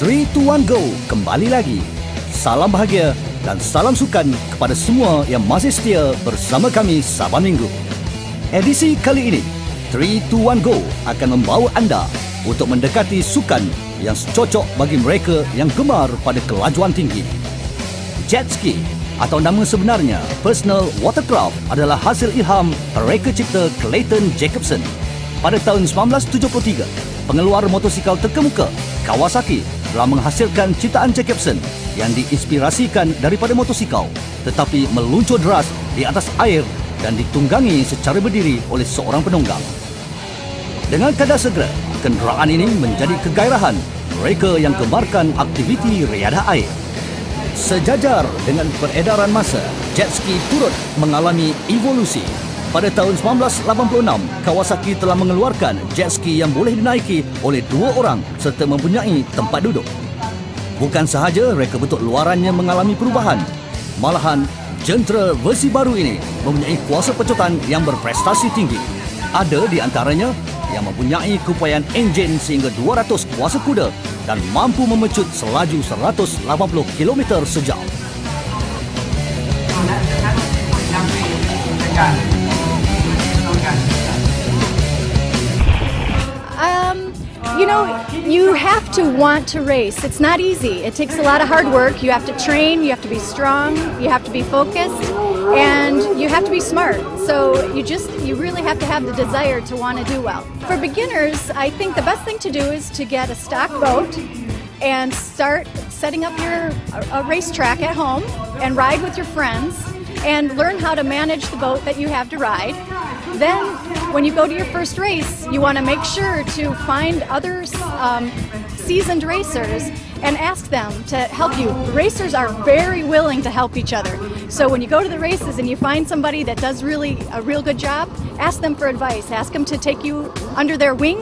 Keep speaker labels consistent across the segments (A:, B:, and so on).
A: 3, 2, 1, go! Kembali lagi. Salam bahagia dan salam sukan kepada semua yang masih setia bersama kami Saban Minggu. Edisi kali ini, 3, 2, 1, go! Akan membawa anda untuk mendekati sukan yang cocok bagi mereka yang gemar pada kelajuan tinggi. Jet ski atau nama sebenarnya Personal Watercraft adalah hasil ilham reka cipta Clayton Jacobson. Pada tahun 1973, pengeluar motosikal terkemuka Kawasaki telah menghasilkan ciptaan Jacobson yang diinspirasikan daripada motosikal tetapi meluncur deras di atas air dan ditunggangi secara berdiri oleh seorang penunggang. Dengan kadar segera, kenderaan ini menjadi kegairahan mereka yang gemarkan aktiviti riadah air. Sejajar dengan peredaran masa, jet ski turut mengalami evolusi. Pada tahun 1986, Kawasaki telah mengeluarkan jet ski yang boleh dinaiki oleh 2 orang serta mempunyai tempat duduk. Bukan sahaja reka bentuk luarannya mengalami perubahan, malahan jentera versi baru ini mempunyai kuasa pecutan yang berprestasi tinggi. Ada di antaranya yang mempunyai kupaian enjin sehingga 200 kuasa kuda dan mampu memecut selaju 180 km sejam.
B: You know, you have to want to race. It's not easy. It takes a lot of hard work. You have to train, you have to be strong, you have to be focused, and you have to be smart. So you really have to have the desire to want to do well. For beginners, I think the best thing to do is to get a stock boat and start setting up a racetrack at home and ride with your friends and learn how to manage the boat that you have to ride. Then, when you go to your first race, you want to make sure to find other seasoned racers and ask them to help you. Racers are very willing to help each other. So when you go to the races and you find somebody that does a real good job, ask them for advice. Ask them to take you under their wing,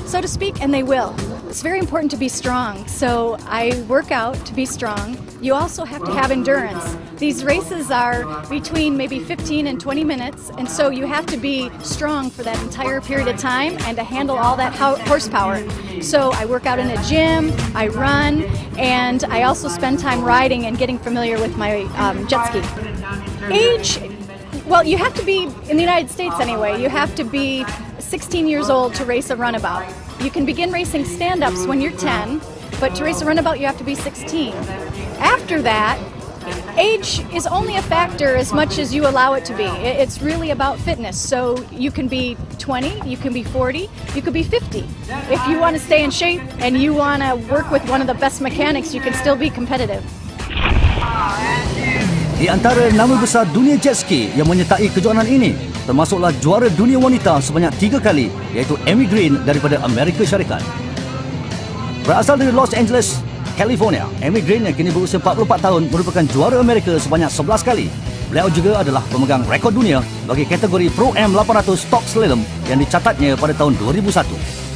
B: so to speak, and they will. It's very important to be strong. So I work out to be strong. You also have to have endurance. These races are between maybe 15 and 20 minutes, and so you have to be strong for that entire period of time and to handle all that horsepower. So I work out in a gym, I run, and I also spend time riding and getting familiar with my jet ski. Age, well, you have to be, in the United States anyway, you have to be 16 years old to race a runabout. You can begin racing stand-ups when you're 10, but to race a runabout you have to be 16. After that, age is only a factor as much as you allow it to be. It's really about fitness. So you can be 20, you can be 40, you could be 50. If you want to stay in shape and you want to work with one of the best mechanics, you can still be competitive.
A: Di antara nama besar dunia jet ski yang menyertai kejohanan ini, termasuklah juara dunia wanita sebanyak 3 kali, iaitu Amy Green daripada Amerika Syarikat. Berasal dari Los Angeles, California, Amy Green yang kini berusia 44 tahun merupakan juara Amerika sebanyak 11 kali. Beliau juga adalah pemegang rekod dunia bagi kategori Pro-Am 800 Stock Slalom yang dicatatnya pada tahun 2001.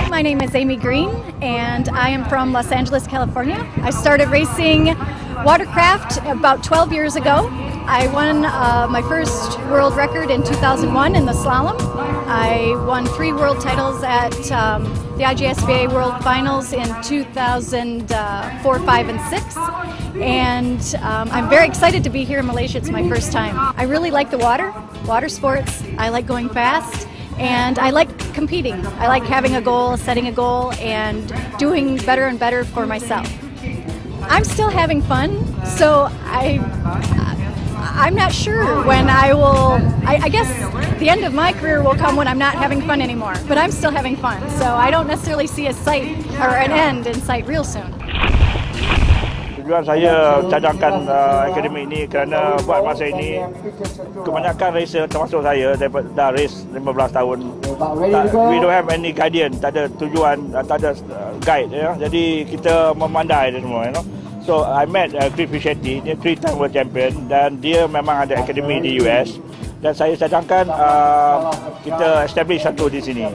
B: My name is Amy Green, and I am from Los Angeles, California. I started racing watercraft about 12 years ago. I won my first world record in 2001 in the slalom. I won 3 world titles at the IGSBA World Finals in 2004, 5, and 6. And I'm very excited to be here in Malaysia. It's my first time. I really like the water sports. I like going fast. And I like competing. I like having a goal, setting a goal, and doing better and better for myself. I'm still having fun, so I'm not sure when I will. I guess the end of my career will come when I'm not having fun anymore. But I'm still having fun, so I don't necessarily see a sight or an end in sight real soon.
C: Tujuan saya cadangkan akademi ini kerana buat masa ini kebanyakan racer termasuk saya dah race 15 tahun. We don't have any guardian, tak ada tujuan, tak ada guide ya. Jadi kita memandai dia semua, you know. So I met Chris Fischetti, dia 3-time world champion dan dia memang ada akademi di US dan saya cadangkan kita establish satu di sini.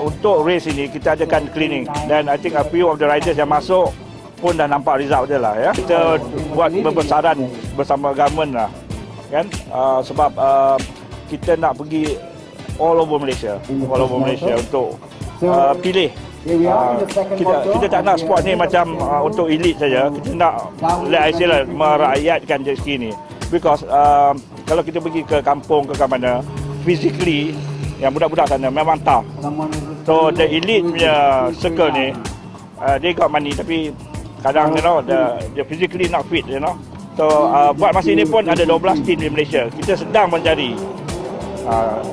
C: Untuk race ini kita adakan cleaning dan I think a few of the riders yang masuk pun dah nampak result dia lah ya. Kita buat pembesaran bersama government lah kan, sebab kita nak pergi all over Malaysia untuk pilih. Kita tak nak sport ni macam untuk elite saja. Kita nak merakyatkan jet ski ni. Because kalau kita pergi ke kampung ke mana, physically yang budak-budak sana memang tough. So the elite punya circle ni, they got money tapi kadang they physically not fit, So buat masa ini pun ada 12 tim di Malaysia. Kita sedang mencari.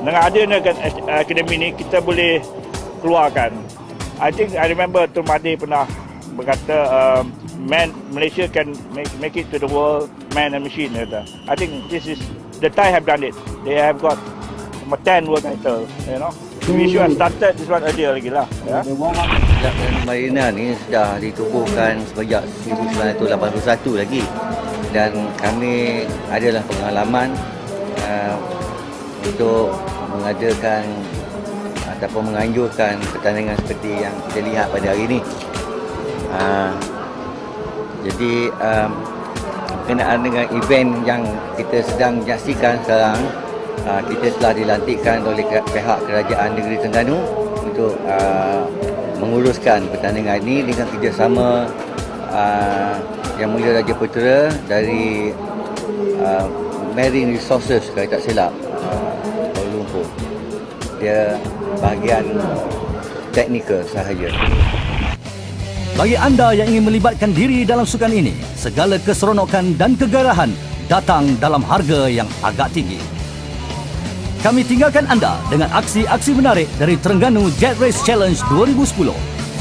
C: Dengan adanya akademi ni kita boleh keluarkan. I remember Tun Mahathir pernah berkata Malaysia can make it to the world man and machine. I think this is the Thai have done it. They have got 10 world title. We should have started this one earlier lagi lah.
D: Marina ni sudah ditubuhkan sejak 1981 lagi, dan kami adalah pengalaman untuk mengadakan ataupun menganjurkan pertandingan seperti yang kita lihat pada hari ini. Jadi berkenaan dengan event yang kita sedang menyaksikan sekarang, kita telah dilantikkan oleh pihak Kerajaan Negeri Terengganu untuk menguruskan pertandingan ini dengan kerjasama Yang Mulia Raja Putera dari Marine Resources, kalau tak silap, Kuala Lumpur. Dia bahagian teknikal sahaja.
A: Bagi anda yang ingin melibatkan diri dalam sukan ini, segala keseronokan dan kegarahan datang dalam harga yang agak tinggi. Kami tinggalkan anda dengan aksi-aksi menarik dari Terengganu Jet Race Challenge 2010.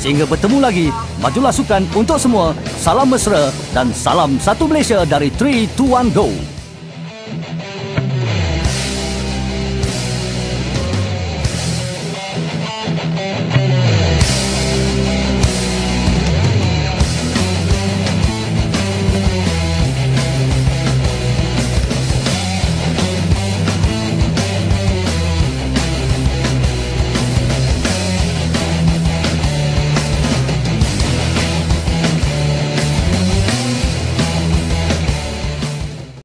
A: Sehingga bertemu lagi, majulah sukan untuk semua, salam mesra dan salam satu Malaysia dari 3, 2, 1, go!